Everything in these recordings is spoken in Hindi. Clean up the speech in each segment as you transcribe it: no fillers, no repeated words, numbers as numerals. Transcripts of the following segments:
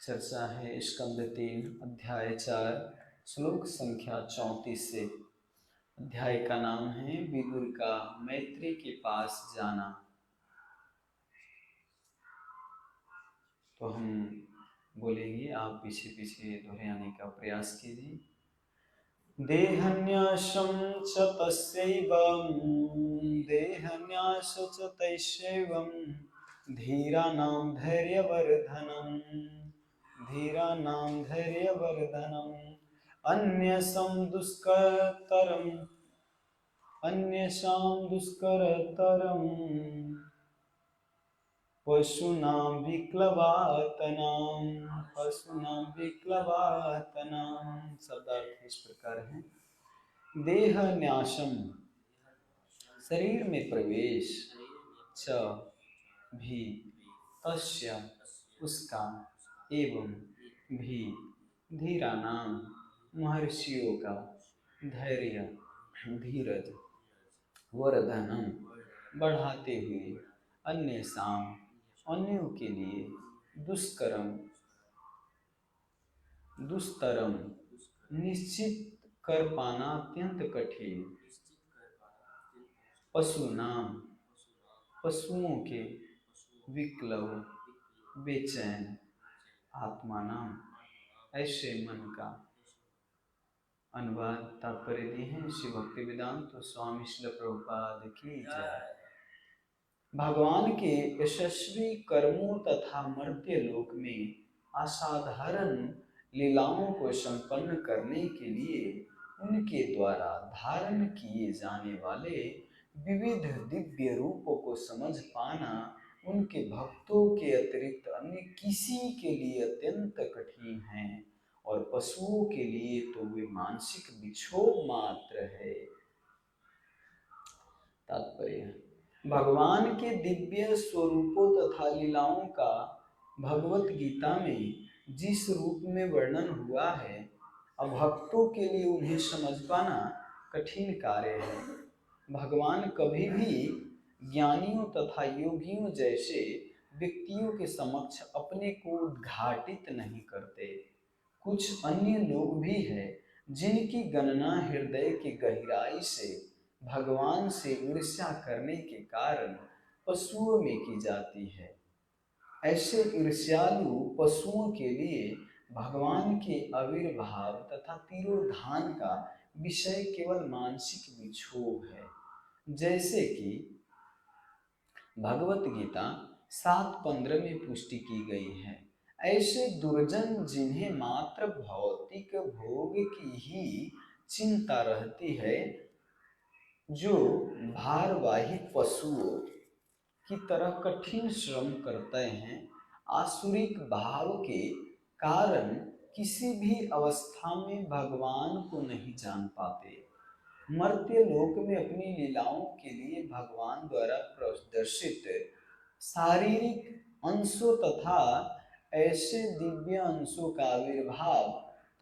चर्चा है स्कंद 3 अध्याय 4 श्लोक संख्या 34 से। अध्याय का नाम है विदुर का मैत्री के पास जाना। तो हम बोलेंगे, आप पीछे पीछे दोहराने का प्रयास कीजिए। देहन्यासं च तस्यैवं देहन्यास च तैस्यैवं धीराणां धैर्यवर्धनम् अन्येषां दुष्करतरं पशूनां विक्लवातनां। शब्दार्थ इस प्रकार है। देह न्यासम शरीर में प्रवेश, च भी तस्य उसका, एवं भी धीरानाम महर्षियों का, धैर्य धीरज, वर्धनम बढ़ाते हुए, अन्य शाम अन्यों के लिए, दुस्तरम निश्चित कर पाना अत्यंत कठिन, पशुनाम पशुओं के, विक्लव बेचैन, आत्मा नाम ऐसे मन का। अनुवाद तात्पर्य दिए हैं श्री भक्ति वेदांत स्वामी श्रील प्रभुपाद की जय। भगवान के यशस्वी कर्मों तथा मर्त्य लोक में असाधारण लीलाओं को संपन्न करने के लिए उनके द्वारा धारण किए जाने वाले विविध दिव्य रूपों को समझ पाना उनके भक्तों के अतिरिक्त अन्य किसी के लिए अत्यंत कठिन है, और पशुओं के लिए तो वे मानसिक विक्षोभ मात्र है। तात्पर्य, भगवान के दिव्य स्वरूपों तथा लीलाओं का भगवत गीता में जिस रूप में वर्णन हुआ है, अभक्तों के लिए उन्हें समझ पाना कठिन कार्य है। भगवान कभी भी ज्ञानियों तथा योगियों जैसे व्यक्तियों के समक्ष अपने को उद्घाटित नहीं करते। कुछ अन्य लोग भी हैं जिनकी गणना हृदय की गहराई से भगवान से ईर्ष्या करने के कारण पशुओं में की जाती है। ऐसे ईर्ष्यालु पशुओं के लिए भगवान के आविर्भाव तथा तिरोधान का विषय केवल मानसिक विक्षोभ है। जैसे कि भगवत गीता 7:15 में पुष्टि की गई है, ऐसे दुर्जन जिन्हें मात्र भौतिक भोग की ही चिंता रहती है, जो भारवाही पशुओं की तरह कठिन श्रम करते हैं, आसुरिक भाव के कारण किसी भी अवस्था में भगवान को नहीं जान पाते। मर्त्य लोक में अपनी लीलाओं के लिए भगवान द्वारा प्रदर्शित शारीरिक अंशों तथा ऐसे दिव्य अंशों का आविर्भाव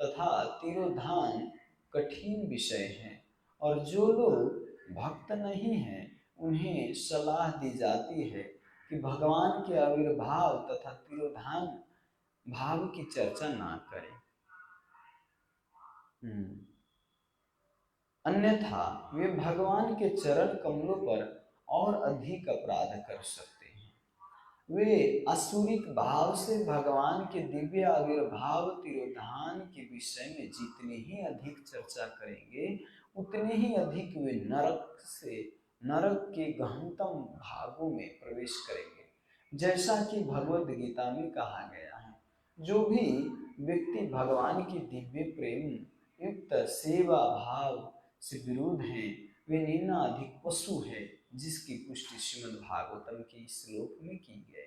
तथा तिरोधान कठिन विषय है, और जो लोग भक्त नहीं हैं उन्हें सलाह दी जाती है कि भगवान के आविर्भाव तथा तिरोधान भाव की चर्चा ना करें। अन्यथा वे भगवान के चरण कमलों पर और अधिक अपराध कर सकते हैं। वे असुरिक भाव से भगवान के दिव्य आविर्भाव तिरोधान के विषय में जितनी ही अधिक चर्चा करेंगे, उतने ही अधिक वे नरक के गहनतम भागों में प्रवेश करेंगे। जैसा कि भगवद गीता में कहा गया है, जो भी व्यक्ति भगवान की दिव्य प्रेम युक्त सेवा भाव से विरोध है, वे निम्नाधिक पशु है, जिसकी पुष्टि श्रीमद् भागवतम के श्लोक में की गई है।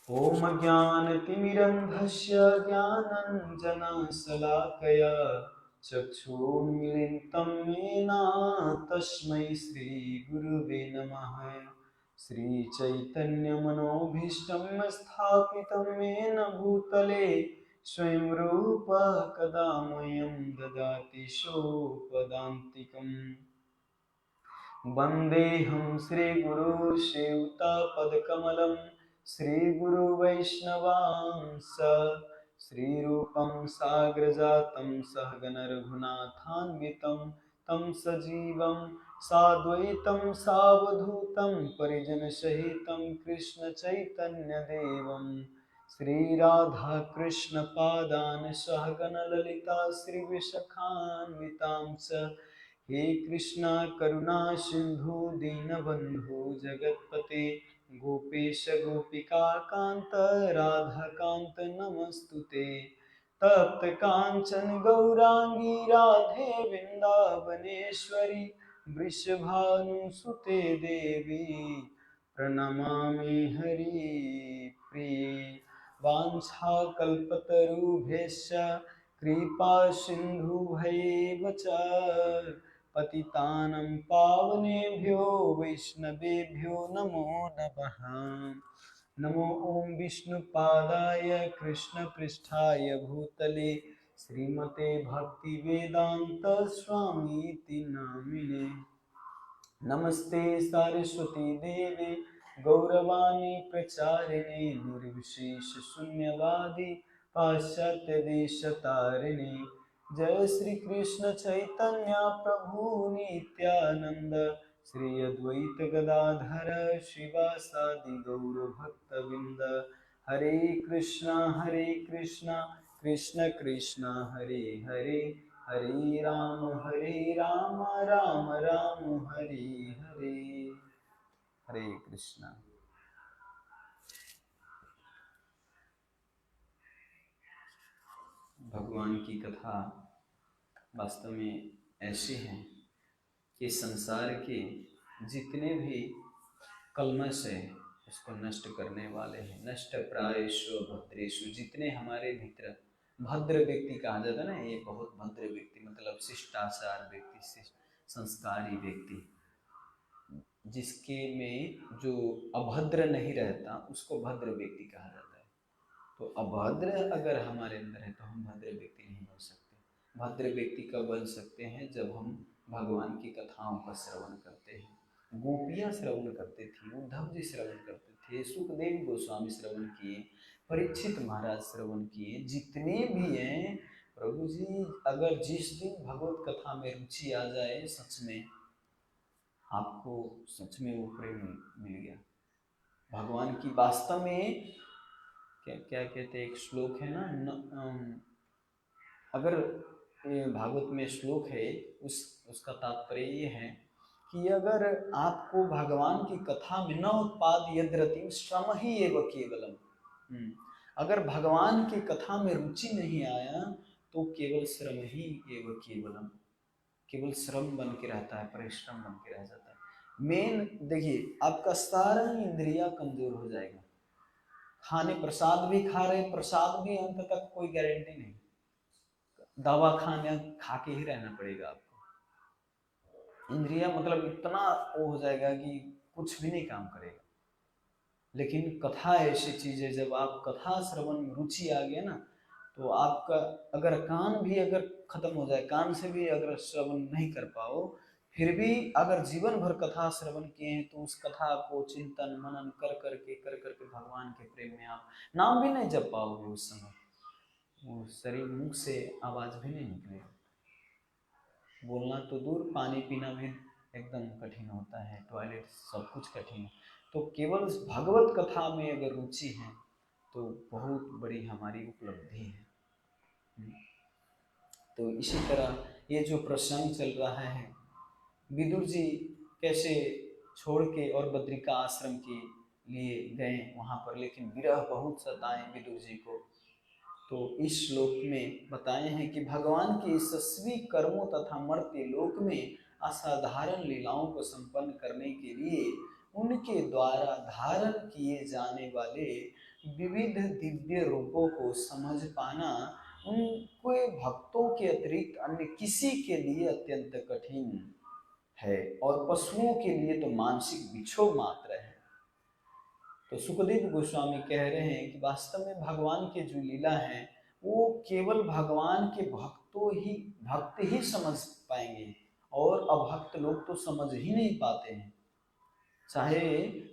ओम ज्ञानतिमिरन्धस्य ज्ञानाञ्जनशलाकया चक्षुर्मिलितं येन तस्मै श्रीगुरुवे नमः। श्रीचैतन्यमनोभीष्टं स्थापितं येन भूतले स्वयं रूप कदा मह्यं ददाति सोपदान्तिकम्। वन्देऽहं श्रीगुरुं श्रीयुतपदकमलं श्री गुरु वैष्णवांस श्री रूपं साग्रजातं सहगण रघुनाथान्वितं तं सजीवं साद्वैतं सावधूतं परिजन सहितं कृष्ण चैतन्य देवं श्री राधा कृष्ण पादान सहगण ललिता श्री विशाखान्वितांस हे कृष्णा करुणा सिंधु दीनबंधु जगतपते गोपेश गोपिका कांत राधा कांत नमस्तुते तप्त कांचन गौरांगी राधे वृंदावनेश्वरी वृषभानुसुते देवी प्रणमामि हरिप्रिये वाञ्छाकल्पतरुभ्यश्च कृपा सिन्धुभैव च पतितानं पावनेभ्यो वैष्णवेभ्यो नमो नमः। नमो ओं विष्णुपादाय कृष्णपृष्ठाय भूतले श्रीमते भक्तिवेदांत स्वामीति नामिने नमस्ते सरस्वती देवे गौरवाणी प्रचारिणे निर्विशेष शून्यवादी पाश्चात्य देश तारिणे जय श्री कृष्ण चैतन्य प्रभु नित्यानंद श्री अद्वैत गदाधर शिवासादि गौर भक्तविंद हरे कृष्णा कृष्ण कृष्ण हरे हरे हरे राम राम राम हरे हरे। हरे कृष्णा। भगवान की कथा वास्तव में ऐसी है कि संसार के जितने भी कल्मश है उसको नष्ट करने वाले हैं। नष्ट प्रायेषु भद्रेषु, जितने हमारे भीतर भद्र व्यक्ति कहा जाता है ना, ये बहुत भद्र व्यक्ति मतलब शिष्टाचार व्यक्ति, संस्कारी व्यक्ति, जिसके में जो अभद्र नहीं रहता उसको भद्र व्यक्ति कहा जाता है। तो अभद्र अगर हमारे अंदर है तो हम भद्र व्यक्ति नहीं हो सकते। भद्र व्यक्ति कब बन सकते हैं? जब हम भगवान की कथाओं का श्रवण करते हैं। गोपियाँ श्रवण करते थी, उद्धव जी श्रवण करते थे, सुखदेव गोस्वामी श्रवण किए, परीक्षित महाराज श्रवण किए, जितने भी हैं प्रभु जी, अगर जिस दिन भगवत कथा में रुचि आ जाए सच में आपको सच में वो प्रेम मिल गया भगवान की। वास्तव में क्या क्या कहते हैं, एक श्लोक है ना, अगर भागवत में श्लोक है उसका तात्पर्य ये है कि अगर आपको भगवान की कथा में न उत्पाद यद्रतिम श्रम ही एवं केवलम, अगर भगवान की कथा में रुचि नहीं आया तो केवल श्रम ही एवं केवलम, केवल श्रम बन के रहता है, परिश्रम बन के रह जाता है। मेन देखिए, आपका सारा इंद्रिया कमजोर हो जाएगा। खाने प्रसाद भी खा रहे, प्रसाद भी अंत तक कोई गारंटी नहीं, दवा खाने खा के ही रहना पड़ेगा आपको। इंद्रिया मतलब इतना वो हो जाएगा कि कुछ भी नहीं काम करेगा। लेकिन कथा ऐसी चीज है, जब आप कथा श्रवण में रुचि आ गया ना, तो आपका अगर कान भी अगर खत्म हो जाए, कान से भी अगर श्रवण नहीं कर पाओ, फिर भी अगर जीवन भर कथा श्रवण किए हैं तो उस कथा को चिंतन मनन कर करके भगवान के प्रेम में आप नाम भी नहीं जप पाओगे। उस समय वो शरीर मुख से आवाज भी नहीं निकलेगा, बोलना तो दूर, पानी पीना भी एकदम कठिन होता है, टॉयलेट सब कुछ कठिन है। तो केवल भगवत कथा में अगर रुचि है तो बहुत बड़ी हमारी उपलब्धि है। तो इसी तरह ये जो प्रसंग चल रहा है, विदुर जी कैसे छोड़ के और बद्रिका आश्रम के लिए गए वहाँ पर, लेकिन विरह बहुत सताए विदुर जी को। तो इस श्लोक में बताए हैं कि भगवान के यशस्वी कर्मों तथा मर्त्य लोक में असाधारण लीलाओं को संपन्न करने के लिए उनके द्वारा धारण किए जाने वाले विविध दिव्य रूपों को समझ पाना उनके भक्तों के अतिरिक्त अन्य किसी के लिए अत्यंत कठिन है, और पशुओं के लिए तो मानसिक विक्षोभ मात्र है। तो सुखदेव गोस्वामी कह रहे हैं कि वास्तव में भगवान के जो लीला है वो केवल भगवान के भक्त ही समझ पाएंगे, और अभक्त लोग तो समझ ही नहीं पाते हैं। चाहे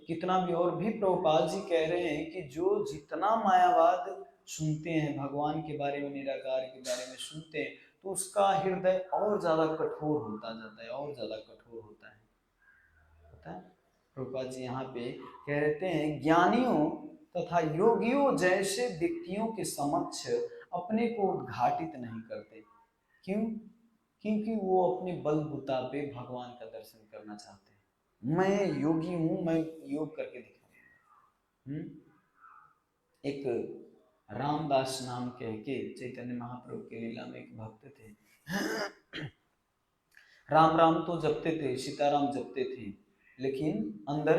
कितना भी, और भी प्रभुपाद जी कह रहे हैं कि जो जितना मायावाद सुनते हैं, भगवान के बारे में, निराकार के बारे में सुनते हैं, तो उसका हृदय और ज्यादा कठोर होता जाता है, और ज्यादा कठोर होता है। पता है प्रभुपाद जी यहाँ पे कह रहते हैं, ज्ञानियों तथा योगियों जैसे व्यक्तियों के समक्ष अपने को उद्घाटित नहीं करते। क्यों? क्योंकि वो अपने बलबूता पे भगवान का दर्शन करना चाहते हैं। मैं योगी हूं, मैं योग करके दिखाऊंगा। एक रामदास नाम कह के चैतन्य महाप्रभु के लीला में एक भक्त थे। राम राम तो जपते थे, सीताराम जपते थे, लेकिन अंदर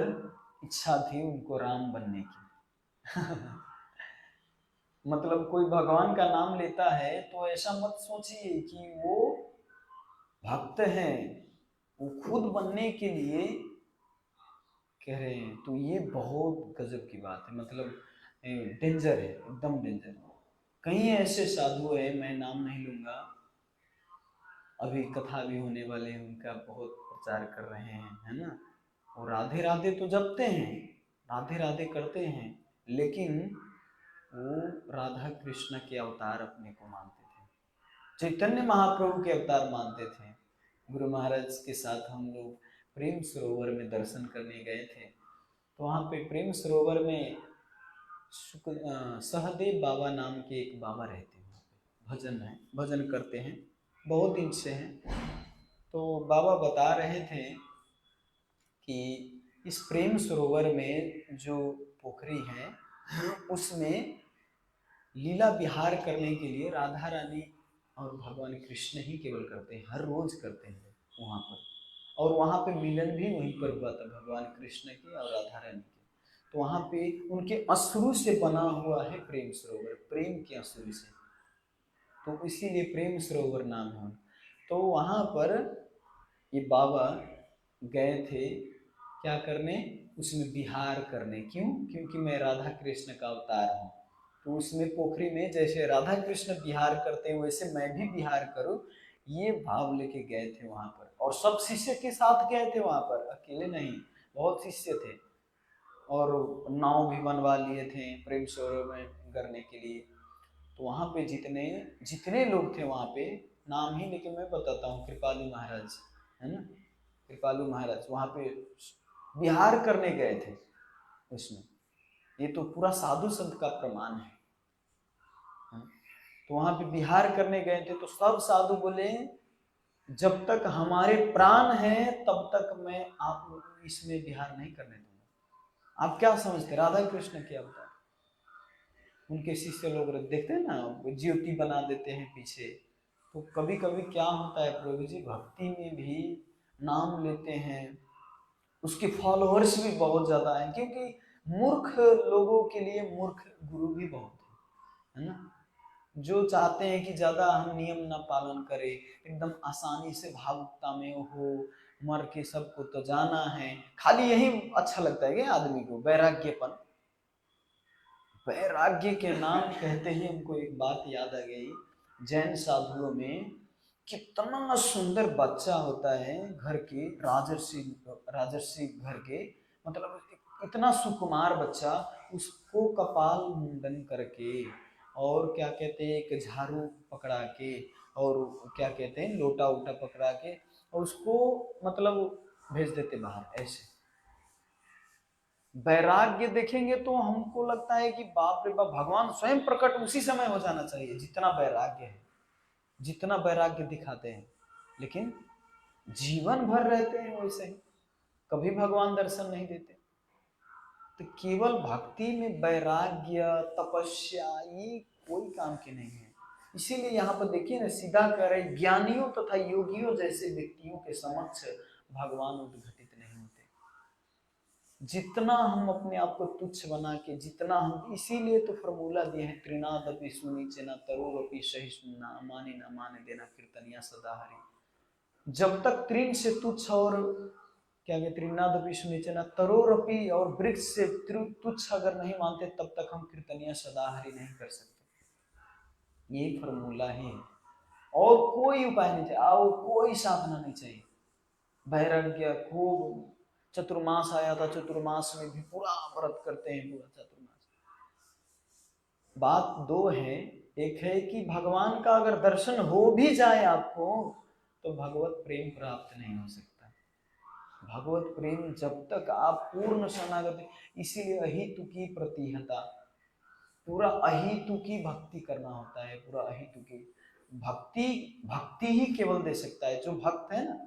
इच्छा थी उनको राम बनने की। मतलब कोई भगवान का नाम लेता है तो ऐसा मत सोचिए कि वो भक्त हैं, वो खुद बनने के लिए कह रहे हैं। तो ये बहुत गजब की बात है, मतलब डेंजर है, एकदम डेंजर। कई ऐसे साधु है, मैं नाम नहीं लूंगा, अभी कथा भी होने वाले हैं, उनका बहुत प्रचार कर रहे हैं, है ना। और राधे राधे तो जपते हैं, राधे राधे करते हैं, लेकिन वो राधा कृष्ण के अवतार अपने को मानते थे, चैतन्य महाप्रभु के अवतार मानते थे। गुरु महाराज के साथ हम लोग प्रेम सरोवर में दर्शन करने गए थे, तो वहाँ पे प्रेम सरोवर में सहदेव बाबा नाम के एक बाबा रहते हैं, वहाँ पे भजन है, भजन करते हैं, बहुत दिन से हैं। तो बाबा बता रहे थे कि इस प्रेम सरोवर में जो पोखरी है, उसमें लीला विहार करने के लिए राधा रानी और भगवान कृष्ण ही केवल करते हैं, हर रोज करते हैं वहाँ पर। और वहाँ पे मिलन भी वहीं पर हुआ था भगवान कृष्ण के और राधा रानी के। तो वहाँ पे उनके अश्रु से बना हुआ है प्रेम सरोवर, प्रेम के अश्रु से, तो इसीलिए प्रेम सरोवर नाम है। तो वहाँ पर ये बाबा गए थे क्या करने, उसमें विहार करने। क्यों? क्योंकि मैं राधा कृष्ण का अवतार हूँ, तो उसमें पोखरी में जैसे राधा कृष्ण विहार करते हैं वैसे मैं भी विहार करूँ, ये भाव लेके गए थे वहाँ पर। और सब शिष्य के साथ गए थे वहाँ पर, अकेले नहीं, बहुत शिष्य थे। और नाव भी बनवा लिए थे प्रेम सरोवर में करने के लिए। तो वहाँ पे जितने जितने लोग थे वहाँ पे, नाम ही लेके मैं बताता हूँ, कृपालु महाराज है ना, कृपालु महाराज वहाँ पे विहार करने गए थे उसमें। ये तो पूरा साधु संत का प्रमाण है। तो वहाँ पे विहार करने गए थे, तो सब साधु बोले जब तक हमारे प्राण हैं तब तक मैं आप इसमें विहार नहीं करने दूंगा। आप क्या समझते, राधा कृष्ण के अवतार, उनके शिष्य लोग देखते हैं ना, ज्योति बना देते हैं पीछे। तो कभी कभी क्या होता है प्रभु जी, भक्ति में भी नाम लेते हैं, उसके फॉलोअर्स भी बहुत ज्यादा हैं, क्योंकि मूर्ख लोगों के लिए मूर्ख गुरु भी बहुत है ना, जो चाहते हैं कि ज्यादा हम नियम ना पालन करें, एकदम आसानी से भावुकता में हो, मर के सबको तो जाना है, खाली यही अच्छा लगता है कि आदमी को, वैराग्यपन। वैराग्य के नाम कहते ही हमको एक बात याद आ गई, जैन साधुओं में कितना सुंदर बच्चा होता है घर के, राजर्षि राजर्षि घर के, मतलब इतना सुकुमार बच्चा, उसको कपाल मुंडन करके और क्या कहते हैं एक झाड़ू पकड़ा के और क्या कहते हैं लोटा उटा पकड़ा के, और उसको मतलब भेज देते बाहर ऐसे। वैराग्य देखेंगे तो हमको लगता है कि बाप रे बाप, भगवान स्वयं प्रकट उसी समय हो जाना चाहिए जितना वैराग्य है, जितना वैराग्य दिखाते हैं, लेकिन जीवन भर रहते हैं वैसे ही, कभी भगवान दर्शन नहीं देते। तो केवल भक्ति में वैराग्य तपस्या ये कोई काम की नहीं है। इसीलिए यहाँ पर देखिए ना, सीधा कह रहे ज्ञानियों तथा योगियों जैसे व्यक्तियों के समक्ष भगवान उद्घटित नहीं होते। जितना हम अपने आप को तुच्छ बना के, जितना हम, इसीलिए तो फॉर्मूला दिए हैं, त्रिनादपि सुनीचना तरोरपि सहिष्णुना माने न माने देना कीर्तनिया सदा हरि। जब तक तृण से तुच्छ और क्या कहते त्रिनादपि सुनीचना तरोरपि और वृक्ष से तुच्छ अगर नहीं मानते, तब तक हम कीर्तनिया सदा हरि नहीं कर सकते। ये फॉर्मूला है, और कोई उपाय नहीं चाहिए, और कोई साधना नहीं चाहिए। वैराग्य खूब चतुर्मास आया था, चतुर्मास में भी पूरा व्रत करते हैं, पूरा चतुर्मास। बात दो है, एक है कि भगवान का अगर दर्शन हो भी जाए आपको तो भगवत प्रेम प्राप्त नहीं हो सकता। भगवत प्रेम जब तक आप पूर्ण शरणागति, इसीलिए अहितु की प्रतिहता, पूरा अहितु की भक्ति करना होता है, पूरा अहितु की भक्ति, भक्ति ही केवल दे सकता है। जो भक्त है ना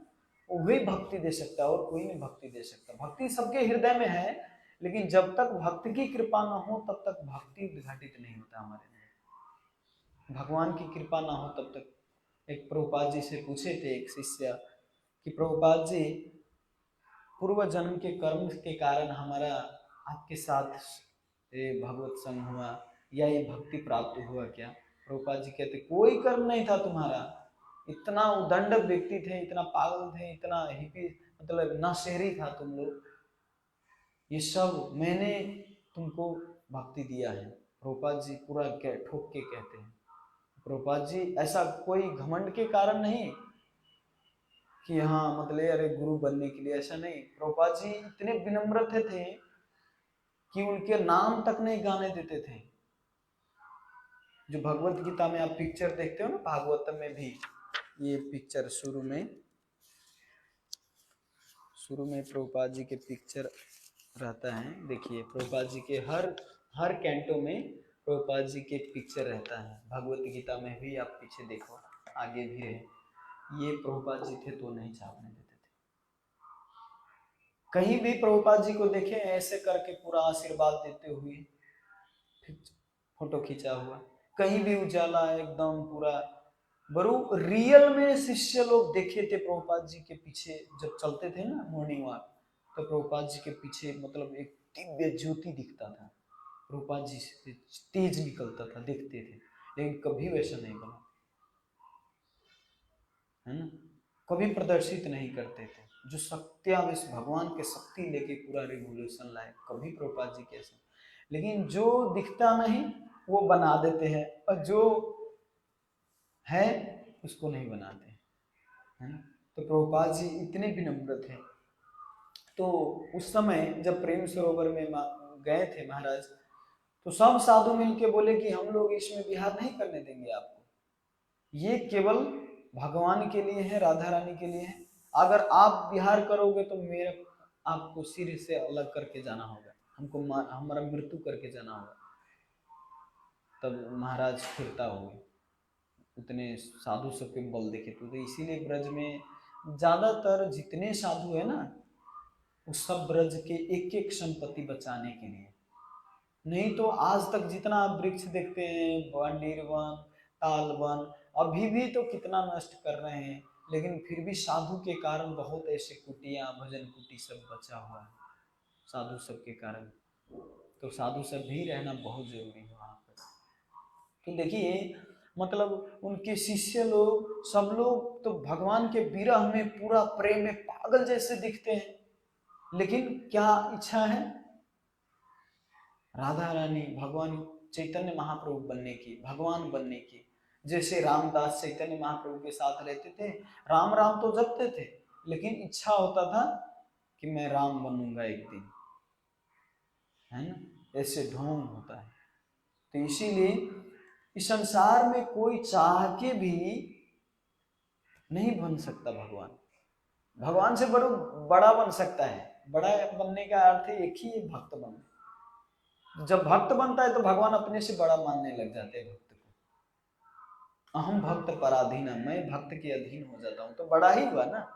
वही भक्ति दे सकता है, और कोई नहीं भक्ति दे सकता। भक्ति सबके हृदय में है, लेकिन जब तक भक्त की कृपा ना हो तब तक भक्ति उद्घाटित नहीं होता हमारे लिए। भगवान की कृपा ना हो तब तक। एक प्रभुपाद जी से पूछे थे एक शिष्य कि प्रभुपाद जी, पूर्व जन्म के कर्म के कारण हमारा आपके साथ भगवत संग हुआ या ये भक्ति प्राप्त हुआ क्या? प्रभुपाद जी कहते कोई कर्म नहीं था तुम्हारा, इतना उदंड व्यक्ति थे, इतना पागल थे, इतना हिपी, मतलब नशेरी था तुम लोग, ये सब मैंने तुमको भक्ति दिया है। प्रभुपाद जी पूरा ठोक के कहते हैं, प्रभुपाद जी ऐसा कोई घमंड के कारण नहीं कि हाँ मतलब अरे गुरु बनने के लिए, ऐसा नहीं। प्रभुपाद जी इतने विनम्र थे कि उनके नाम तक नहीं गाने देते थे। जो भगवत गीता में आप पिक्चर देखते हो ना, भागवतम में भी ये पिक्चर शुरू में प्रभुपाद जी के पिक्चर रहता है। देखिए प्रभुपाद जी के हर कैंटो में प्रभुपाद जी के पिक्चर रहता है। भगवत गीता में भी आप पीछे देखो, आगे भी है। ये प्रभुपाद जी थे तो नहीं छापने देते थे। कहीं भी प्रभुपाद जी को देखे ऐसे करके पूरा आशीर्वाद देते हुए फोटो खींचा हुआ, कहीं भी उजाला एकदम पूरा। बरू रियल में शिष्य लोग देखे थे प्रभुपाद जी के पीछे जब चलते थे ना मॉर्निंग वॉक, तो प्रभुपाद जी के पीछे मतलब एक दिव्य ज्योति दिखता था, प्रभुपाद जी से तेज निकलता था, देखते थे। लेकिन कभी वैसा नहीं बना, है ना, कभी प्रदर्शित नहीं करते थे। जो सत्यावेश भगवान के शक्ति लेके पूरा रेवोल्यूशन लाए, कभी प्रभुपाद जी कैसे। लेकिन जो दिखता नहीं वो बना देते हैं, और जो है उसको नहीं बनाते, है ना। तो प्रभुपाद जी इतने विनम्र थे। तो उस समय जब प्रेम सरोवर में गए थे महाराज, तो सब साधु मिलके बोले कि हम लोग इसमें विहार नहीं करने देंगे आपको, ये केवल भगवान के लिए है, राधा रानी के लिए है। अगर आप विहार करोगे तो मेरे आपको सिर से अलग करके जाना होगा, हमको हमारा मृत्यु करके जाना होगा। तब महाराज फिरता हो गए, उतने साधु सबके बल देखे। तो इसीलिए ब्रज में ज्यादातर जितने साधु है ना, वो सब ब्रज के एक एक संपत्ति बचाने के लिए। नहीं तो आज तक जितना आप वृक्ष देखते हैं, बंडीर वन, ताल वन, अभी भी तो कितना नष्ट कर रहे हैं, लेकिन फिर भी साधु के कारण बहुत ऐसे कुटिया, भजन कुटी सब बचा हुआ है, साधु सब के कारण। तो साधु सब भी रहना बहुत जरूरी है वहाँ पर। तो देखिए मतलब उनके शिष्य लोग, सब लोग तो भगवान के विरह में पूरा प्रेम में पागल जैसे दिखते हैं, लेकिन क्या इच्छा है? राधा रानी, भगवान चैतन्य महाप्रभु बनने की, भगवान बनने की। जैसे रामदास चैतन्य महाप्रभु के साथ रहते थे, राम राम तो जपते थे, लेकिन इच्छा होता था कि मैं राम बनूंगा एक दिन, है ना, ऐसे ढोंग होता है। तो इसीलिए इस संसार में कोई चाह के भी नहीं बन सकता भगवान। भगवान से बड़ा बन सकता है। बड़ा बनने का अर्थ एक ही है, भक्त बनना। जब भक्त बनता है तो भगवान अपने से बड़ा मानने लग जाते हैं भक्त को। अहम भक्त पराधीन, मैं भक्त के अधीन हो जाता हूँ, तो बड़ा ही हुआ ना,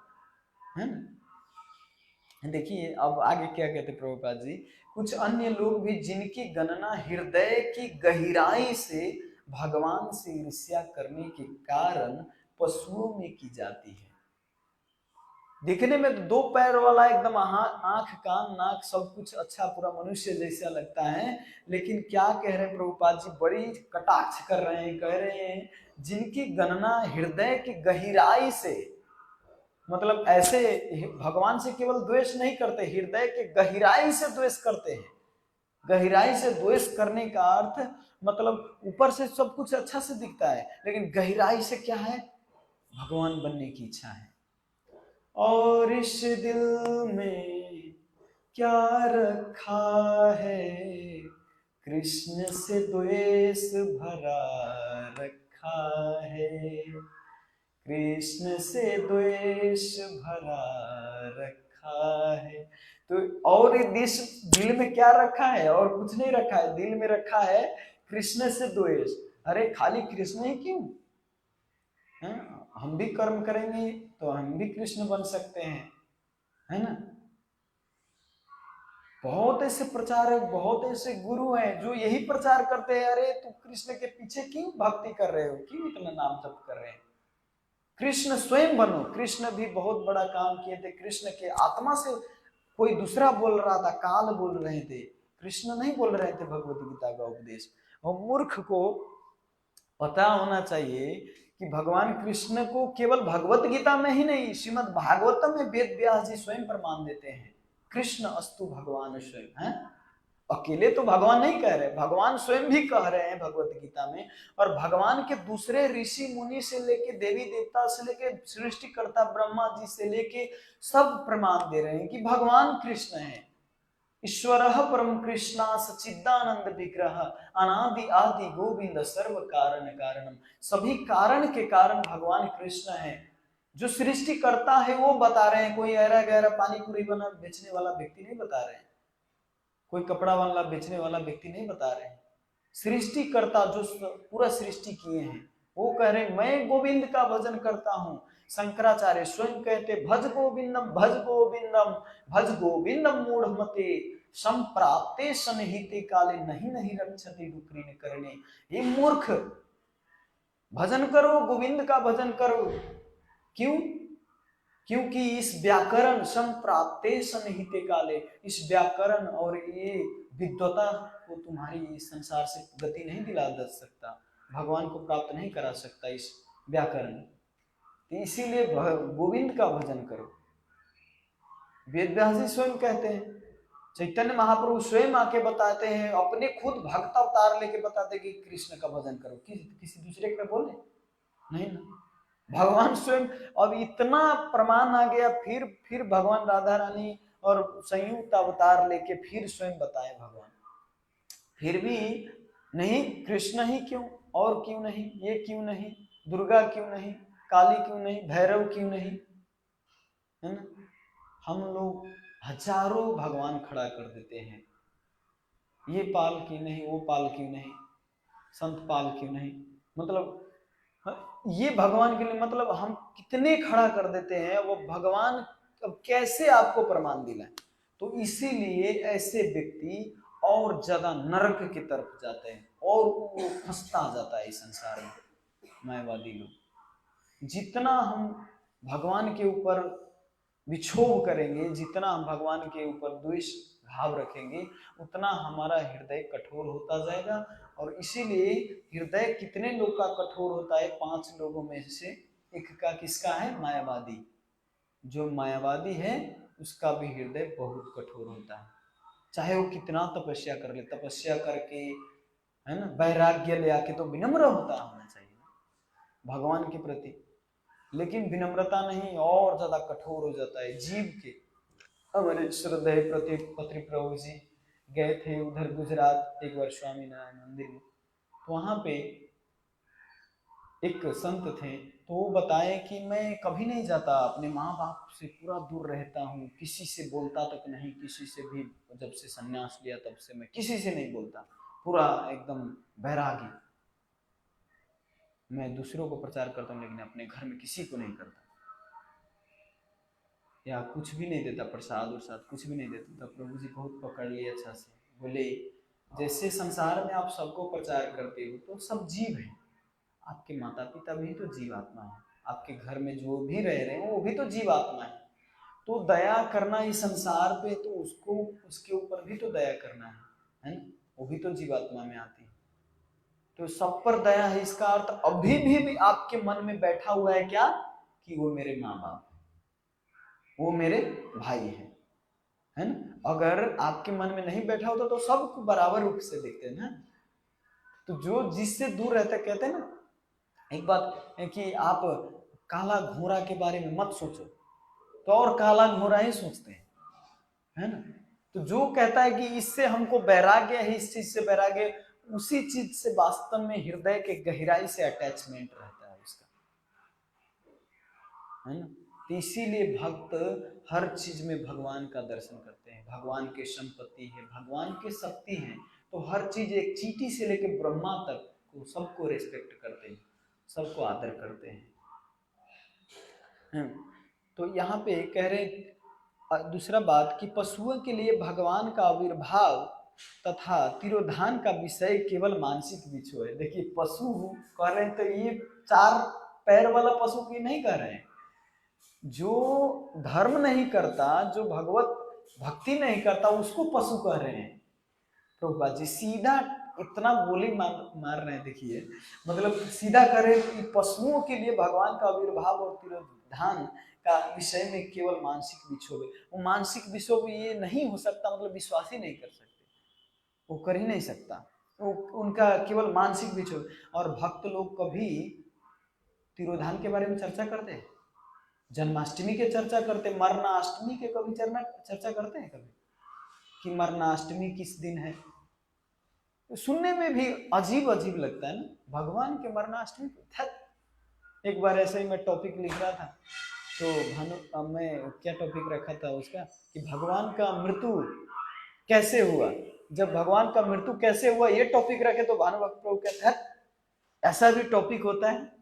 है ना। देखिए अब आगे क्या कहते प्रभुपाद जी, कुछ अन्य लोग भी जिनकी गणना हृदय की गहराई से भगवान से ईर्ष्या करने के कारण पशुओं में की जाती है। दिखने में तो दो पैर वाला एकदम आंख कान नाक सब कुछ अच्छा पूरा मनुष्य जैसा लगता है, लेकिन क्या कह रहे हैं प्रभुपाद जी, बड़ी कटाक्ष कर रहे हैं, कह रहे हैं जिनकी गणना हृदय की गहराई से, मतलब ऐसे भगवान से केवल द्वेष नहीं करते, हृदय के गहराई से द्वेष करते हैं। गहराई से द्वेष करने का अर्थ मतलब ऊपर से सब कुछ अच्छा से दिखता है, लेकिन गहराई से क्या है? भगवान बनने की इच्छा है। और इस दिल में क्या रखा है, कृष्ण से द्वेष भरा रखा है, कृष्ण से द्वेष भरा रखा है। तो और दिल में क्या रखा है, और कुछ नहीं रखा है, दिल में रखा है कृष्ण से द्वेष। अरे खाली कृष्ण ही क्यों, हम भी कर्म करेंगे तो हम भी कृष्ण बन सकते हैं, है ना। बहुत ऐसे प्रचारक, बहुत ऐसे गुरु हैं जो यही प्रचार करते हैं, अरे तू कृष्ण के पीछे क्यों भक्ति कर रहे हो, क्यों इतना नाम जप कर रहे हैं, कृष्ण स्वयं बनो। कृष्ण भी बहुत बड़ा काम किए थे, कृष्ण के आत्मा से कोई दूसरा बोल रहा था, काल बोल रहे थे, कृष्ण नहीं बोल रहे थे भगवत गीता का उपदेश। और मूर्ख को पता होना चाहिए कि भगवान कृष्ण को केवल भगवत गीता में ही नहीं, श्रीमद् भागवतम में वेद व्यास जी स्वयं प्रमाण देते हैं, कृष्ण अस्तु भगवान स्वयं है। अकेले तो भगवान नहीं कह रहे, भगवान स्वयं भी कह रहे हैं भगवत गीता में। और भगवान के दूसरे ऋषि मुनि से लेके देवी देवता से लेके सृष्टिकर्ता ब्रह्मा जी से लेके सब प्रमाण दे रहे हैं कि भगवान कृष्ण है। ईश्वरः परम कृष्णा सच्चिदानंद विग्रह अनादि आदि गोविंद सर्व कारण कारणम। सभी कारण के कारण भगवान कृष्ण है। जो सृष्टि करता है वो बता रहे हैं, कोई ऐरा गहरा पानी पूरी बना बेचने वाला व्यक्ति नहीं बता रहे हैं, कोई कपड़ा वाला बेचने वाला व्यक्ति नहीं बता रहे हैं। सृष्टि करता जो पूरा सृष्टि किए हैं वो कह रहे मैं गोविंद का भजन करता हूँ। शंकराचार्य स्वयं कहते भज गोविंदम भज गोविंदम भज गोविंदम मूढ़मते संप्राप्ते सन्निहिते काले नहीं नहीं रक्षते डुक्रीन करने। ये मूर्ख, भजन करो, गोविंद का भजन करो। क्यों? क्योंकि इस व्याकरण संप्राप्ते सन्निहिते काले, इस व्याकरण और ये विद्वता को तुम्हारी इस संसार से गति नहीं दिला सकता, भगवान को प्राप्त नहीं करा सकता इस व्याकरण। तो इसीलिए गोविंद का भजन करो। वेद व्यास जी स्वयं कहते हैं, चैतन्य महाप्रभु स्वयं आके बताते हैं, अपने खुद भक्त अवतार लेके बताते हैं कि कृष्ण का भजन करो। किसी दूसरे के बोले नहीं ना, भगवान स्वयं। अब इतना प्रमाण आ गया, फिर भगवान राधा रानी और संयुक्त अवतार लेके फिर स्वयं बताए भगवान, फिर भी नहीं, कृष्ण ही क्यों, और क्यों नहीं, ये क्यों नहीं, दुर्गा क्यों नहीं, काली क्यों नहीं, भैरव क्यों नहीं, है ना। हम लोग हजारों भगवान खड़ा कर देते हैं, ये पाल क्यों नहीं, वो पाल क्यों नहीं, संत पाल क्यों नहीं, मतलब ये भगवान के लिए, मतलब हम कितने खड़ा कर देते हैं, वो भगवान अब कैसे आपको प्रमाण दिलाए। तो इसीलिए ऐसे व्यक्ति और ज्यादा नरक की तरफ जाते हैं और वो फंसता जाता है इस संसार में। मायावादी लोग, जितना हम भगवान के ऊपर विक्षोभ करेंगे, जितना हम भगवान के ऊपर द्वेष भाव रखेंगे, उतना हमारा हृदय कठोर होता जाएगा। और इसीलिए हृदय कितने लोग का कठोर होता है, 5 लोगों में से एक का किसका है, मायावादी। जो मायावादी है उसका भी हृदय बहुत कठोर होता है, चाहे वो कितना तपस्या कर ले, तपस्या करके, है ना, वैराग्य ले आके तो विनम्र होना चाहिए भगवान के प्रति, लेकिन विनम्रता नहीं, और ज्यादा कठोर हो जाता है जीव के। हमारे श्रद्धेय पत्री प्रभु जी गए थे उधर गुजरात एक बार स्वामी नारायण मंदिर में, तो वहां पे एक संत थे, तो वो बताए कि मैं कभी नहीं जाता, अपने माँ बाप से पूरा दूर रहता हूँ, किसी से बोलता तक नहीं, किसी से भी, जब से संन्यास लिया तब से मैं किसी से नहीं बोलता, पूरा एकदम बैरागी। मैं दूसरों को प्रचार करता हूँ लेकिन अपने घर में किसी को नहीं करता, या कुछ भी नहीं देता, प्रसाद उरसाद कुछ भी नहीं देता। तब प्रभु जी बहुत पकड़ लिए अच्छा से, बोले जैसे संसार में आप सबको प्रचार करते हो तो सब जीव हैं, आपके माता पिता भी तो जीवात्मा है, आपके घर में जो भी रह रहे हैं वो भी तो जीवात्मा है, तो दया करना इस संसार पे, तो उसको उसके ऊपर भी तो दया करना है ना, वो भी तो जीवात्मा में आती है। तो सब पर दया है, इसका अर्थ अभी भी आपके मन में बैठा हुआ है क्या, कि वो मेरे माँ बाप, वो मेरे भाई है ना। अगर आपके मन में नहीं बैठा होता तो सबको बराबर रूप से देखते हैं ना। तो जो जिससे दूर रहता है, कहते हैं ना एक बात है कि आप काला घोड़ा के बारे में मत सोचो, तो और काला घोड़ा ही सोचते हैं, है ना। तो जो कहता है कि इससे हमको वैराग्य है, इस चीज से वैराग्य, उसी चीज से वास्तव में हृदय के गहराई से अटैचमेंट रहता है उसका, है ना। तो इसीलिए भक्त हर चीज में भगवान का दर्शन करते हैं, भगवान के संपत्ति है, भगवान के शक्ति है, तो हर चीज, एक चींटी से लेकर ब्रह्मा तक को सबको रेस्पेक्ट करते हैं, सबको आदर करते हैं। तो यहाँ पे कह रहे दूसरा बात कि पशुओं के लिए भगवान का आविर्भाव तथा तिरोधान का विषय केवल मानसिक बिछो है। देखिए पशु कह रहे हैं तो ये 4 पैर वाला पशु की नहीं कह रहे हैं, जो धर्म नहीं करता, जो भगवत भक्ति नहीं करता, उसको पशु कह रहे हैं प्रभुपाद जी। सीधा इतना गोली मार रहे हैं, देखिए मतलब सीधा करें कि पशुओं के लिए भगवान का आविर्भाव और तिरोधान का विषय में केवल मानसिक विक्षोभ है। वो मानसिक विक्षोभ ये नहीं हो सकता, मतलब विश्वास ही नहीं कर सकते, वो कर ही नहीं सकता, वो उनका केवल मानसिक विक्षोभ। और भक्त लोग कभी तिरोधान के बारे में चर्चा करते हैं, जन्माष्टमी के चर्चा करते, मरणाष्टमी के कभी चर्चा करते हैं कभी कि मरणाष्टमी किस दिन है? तो सुनने में भी अजीब अजीब लगता है ना, भगवान के मरणाष्टमी। एक बार ऐसे ही मैं टॉपिक लिख रहा था, तो मैं क्या टॉपिक रखा था उसका कि भगवान का मृत्यु कैसे हुआ, जब भगवान का मृत्यु कैसे हुआ ये टॉपिक रखे, तो भानुभक्त प्रभु कहते हैं ऐसा भी टॉपिक होता है,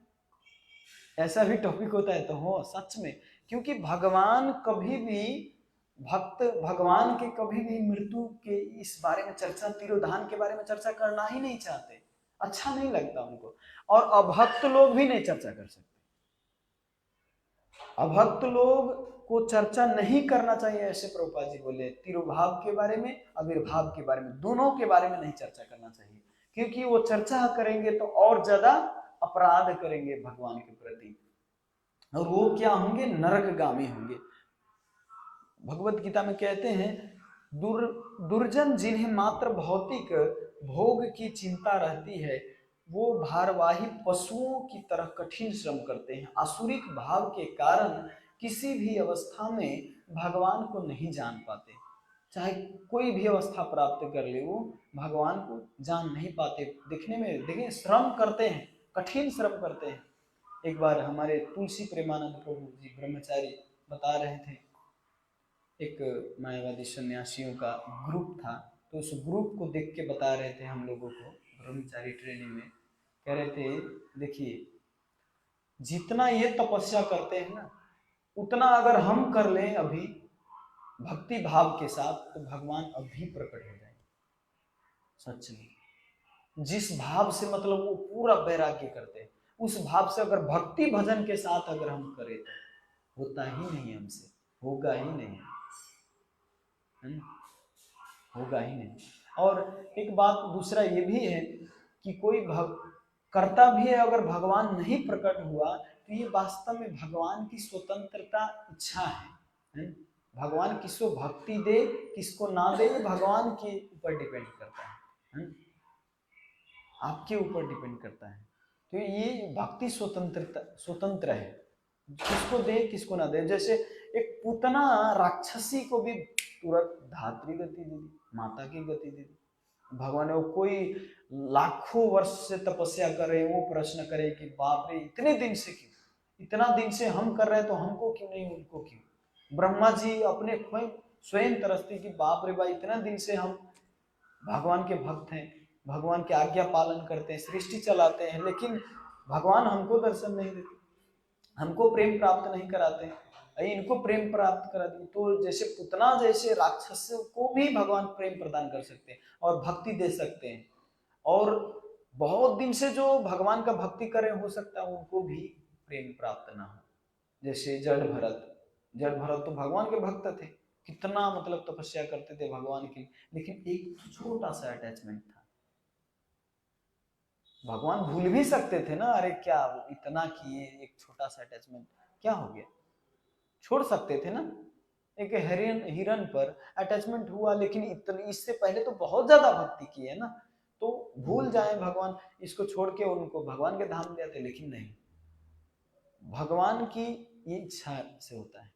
ऐसा भी टॉपिक होता है। तो हो सच में, क्योंकि भगवान कभी भी, भक्त भगवान के कभी भी मृत्यु के इस बारे में चर्चा, तिरोधान के बारे में चर्चा करना ही नहीं चाहते, अच्छा नहीं लगता उनको, और अभक्त लोग भी नहीं चर्चा कर सकते। अभक्त लोग को चर्चा नहीं करना चाहिए, ऐसे प्रभुपाद जी बोले, तिरुभाव के बारे में, आविर्भाव के बारे में, दोनों के बारे में नहीं चर्चा करना चाहिए, क्योंकि वो चर्चा करेंगे तो और ज्यादा अपराध करेंगे भगवान के प्रति, और वो क्या होंगे, नरकगामी होंगे। भगवत गीता में कहते हैं दुर्जन जिन्हें मात्र भौतिक भोग की चिंता रहती है, वो भारवाही पशुओं की तरह कठिन श्रम करते हैं, आसुरिक भाव के कारण किसी भी अवस्था में भगवान को नहीं जान पाते, चाहे कोई भी अवस्था प्राप्त कर ले वो भगवान को जान नहीं पाते। दिखने में देखें श्रम करते हैं, कठिन श्रम करते हैं। एक बार हमारे तुलसी प्रेमानंद प्रभु जी ब्रह्मचारी बता रहे थे, एक मायावादी सन्यासियों का ग्रुप था, तो उस ग्रुप को देख के बता रहे थे हम लोगों को ब्रह्मचारी ट्रेनिंग में, कह रहे थे देखिए जितना ये तपस्या करते हैं ना, उतना अगर हम कर लें अभी भक्ति भाव के साथ, तो भगवान अभी प्रकट हो जाएंगे सच में। जिस भाव से मतलब वो पूरा वैराग्य करते हैं, उस भाव से अगर भक्ति भजन के साथ अगर हम करें तो होता ही नहीं, हमसे होगा ही नहीं, है ना, होगा ही नहीं। और एक बात दूसरा ये भी है कि कोई करता भी है, अगर भगवान नहीं प्रकट हुआ तो ये वास्तव में भगवान की स्वतंत्रता इच्छा है? भगवान किसको भक्ति दे किसको ना दे, ये भगवान के ऊपर डिपेंड करता है? आपके ऊपर डिपेंड करता है। तो ये भक्ति स्वतंत्र है, किसको दे किसको ना दे। जैसे एक पूतना राक्षसी को भी तुरंत धात्री गति दे दी, माता की गति दे दी। भगवान ने कोई लाखों वर्ष से तपस्या करे, वो प्रश्न करे कि बाप रे इतने दिन से क्यों, इतना दिन से हम कर रहे हैं तो हमको क्यों नहीं, उनको क्यों। ब्रह्मा जी अपने स्वयं तरसते कि बाप रे भाई इतना दिन से हम भगवान के भक्त हैं, भगवान की आज्ञा पालन करते हैं, सृष्टि चलाते हैं, लेकिन भगवान हमको दर्शन नहीं देते, हमको प्रेम प्राप्त नहीं कराते, इनको प्रेम प्राप्त करा दिए। तो जैसे पुतना जैसे राक्षस को भी भगवान प्रेम प्रदान कर सकते हैं और भक्ति दे सकते हैं, और बहुत दिन से जो भगवान का भक्ति करे हो सकता है उनको भी प्रेम प्राप्त ना हो। जैसे जड़ भरत तो भगवान के भक्त थे, कितना मतलब तपस्या करते थे भगवान की, लेकिन एक छोटा सा अटैचमेंट था। भगवान भूल भी सकते थे ना, अरे क्या वो इतना किए, एक छोटा सा अटैचमेंट क्या हो गया, छोड़ सकते थे ना। एक हिरन पर अटैचमेंट हुआ, लेकिन इतनी इससे पहले तो बहुत ज्यादा भक्ति की है ना, तो भूल जाए भगवान, इसको छोड़ के उनको भगवान के धाम ले आते, लेकिन नहीं, भगवान की ये इच्छा से होता है।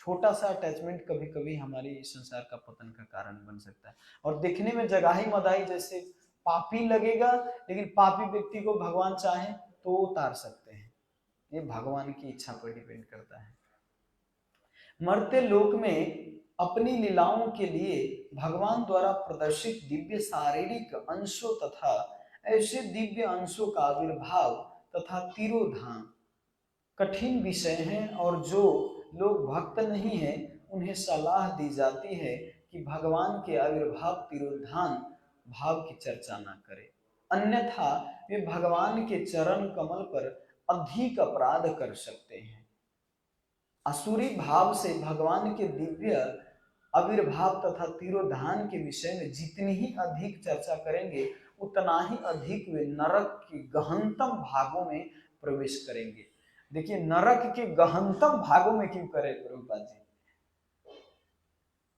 छोटा सा अटैचमेंट कभी कभी हमारी संसार का पतन का कारण बन सकता है। और देखने में जगाही मदाही जैसे पापी लगेगा, लेकिन पापी व्यक्ति को भगवान चाहे तो वो उतार सकते हैं। ये भगवान की इच्छा पर डिपेंड करता है। मर्त्य लोक में अपनी लीलाओं के लिए भगवान द्वारा प्रदर्शित दिव्य शारीरिक अंशों तथा ऐसे दिव्य अंशों का आविर्भाव तथा तिरोधान कठिन विषय हैं, और जो लोग भक्त नहीं हैं उन्हें सलाह दी जाती है कि भगवान के आविर्भाव तिरोधान भाव की चर्चा न करें, अन्यथा वे भगवान के चरण कमल पर अधिक अपराध कर सकते हैं। असुरी भाव से भगवान के दिव्य आविर्भाव तथा तिरोधान के विषय में जितनी ही अधिक चर्चा करेंगे उतना ही अधिक वे नरक के गहनतम भागों में प्रवेश करेंगे। देखिए, नरक के गहनतम भागों में क्यों करे प्रभुपाद जी?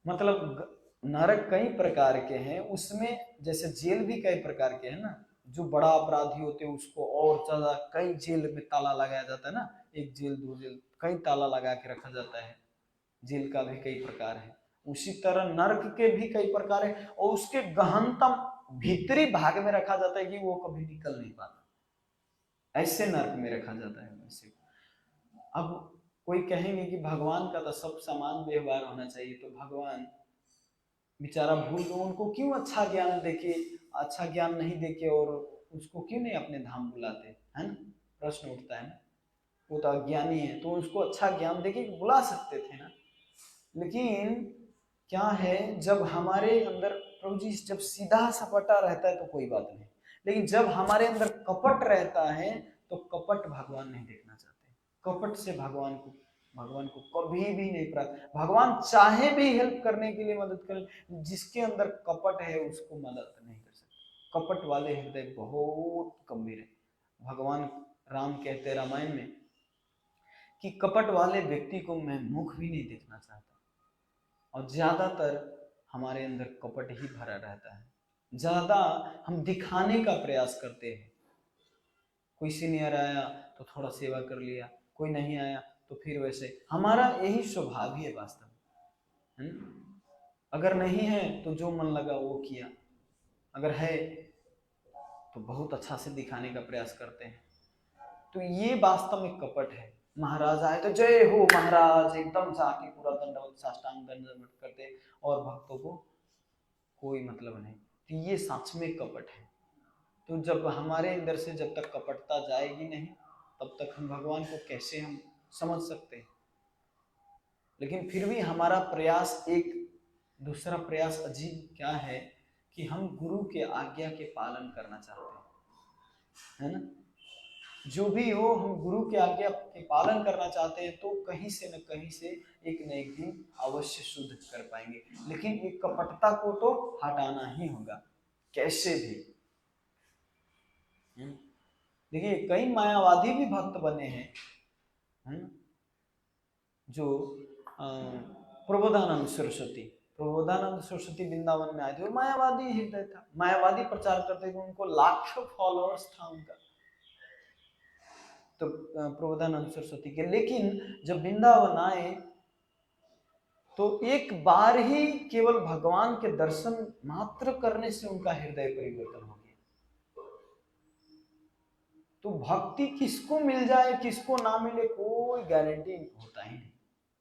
मतलब नरक कई प्रकार के हैं, उसमें जैसे जेल भी कई प्रकार के हैं ना। जो बड़ा अपराधी होते हैं उसको और ज्यादा कई जेल में ताला लगाया जाता है ना, एक जेल दो जेल कई ताला लगा के रखा जाता है। जेल का भी कई प्रकार है। उसी तरह नरक के भी कई प्रकार है, और उसके गहनतम भीतरी भाग में रखा जाता है कि वो कभी निकल नहीं पाता, ऐसे नरक में रखा जाता है वैसे। अब कोई कहेंगे कि भगवान का तो सब समान व्यवहार होना चाहिए, तो भगवान बेचारा भूल गए, उनको क्यों अच्छा ज्ञान देके, अच्छा ज्ञान नहीं देके और उसको क्यों नहीं अपने धाम बुलाते, है ना? प्रश्न उठता है ना। वो तो अज्ञानी है, तो उसको अच्छा ज्ञान देके बुला सकते थे ना। लेकिन क्या है, जब हमारे अंदर प्रभु जी जब सीधा सपटा रहता है तो कोई बात नहीं, लेकिन जब हमारे अंदर कपट रहता है तो कपट भगवान नहीं देखना चाहते। कपट से भगवान को कभी भी नहीं प्राप्त। भगवान चाहे भी हेल्प करने के लिए मदद करें, जिसके अंदर कपट है उसको मदद नहीं कर सकते। कपट वाले हृदय बहुत गंभीर है। भगवान राम कहते रामायण में कि कपट वाले व्यक्ति को मैं मुख भी नहीं देखना चाहता। और ज्यादातर हमारे अंदर कपट ही भरा रहता है। ज्यादा हम दिखाने का प्रयास करते हैं। कोई सीनियर आया तो थोड़ा सेवा कर लिया, कोई नहीं आया तो फिर वैसे। हमारा यही स्वभाव ही है वास्तव में। अगर नहीं है तो जो मन लगा वो किया, अगर है तो बहुत अच्छा से दिखाने का प्रयास करते हैं। तो ये वास्तव में कपट है। महाराज आए तो जय हो महाराज, एकदम जाके पूरा दंडवत साष्टांग दंडवत करते, और भक्तों को कोई मतलब नहीं। तो ये सच में कपट है। तो जब हमारे अंदर से जब तक कपटता जाएगी नहीं, तब तक हम भगवान को कैसे हम समझ सकते हैं। लेकिन फिर भी हमारा प्रयास, एक दूसरा प्रयास अजीब क्या है कि हम गुरु के आज्ञा के पालन करना चाहते हैं, है ना? जो भी हो, हम गुरु के आज्ञा के पालन करना चाहते हैं, तो कहीं से न कहीं से एक न एक दिन अवश्य शुद्ध कर पाएंगे। लेकिन एक कपटता को तो हटाना ही होगा कैसे भी। देखिए, कई मायावादी भी भक्त बने हैं, है ना? जो प्रबोधानंद सरस्वती वृंदावन में आए थे, मायावादी हृदय था, मायावादी प्रचार करते थे, उनको लाखों फॉलोअर्स था उनका, तो प्रबोधानंद सरस्वती के। लेकिन जब वृंदावन आए तो एक बार ही केवल भगवान के दर्शन मात्र करने से उनका हृदय परिवर्तन हो गया। तो भक्ति किसको मिल जाए किसको ना मिले कोई गारंटी होता ही नहीं,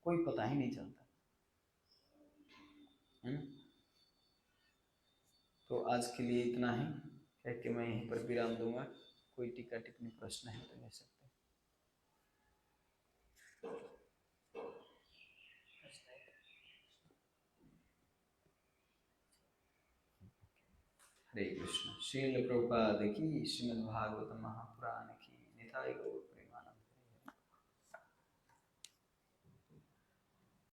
कोई पता ही नहीं चलता, है ना? तो आज के लिए इतना ही कह के मैं यहीं पर विराम दूंगा। कोई टीका टिप्पणी प्रश्न है तो ले सकते हैं। हरे कृष्ण। श्रील प्रभुपाद की, श्रीमद् भागवत महापुराण की, निताई गौर।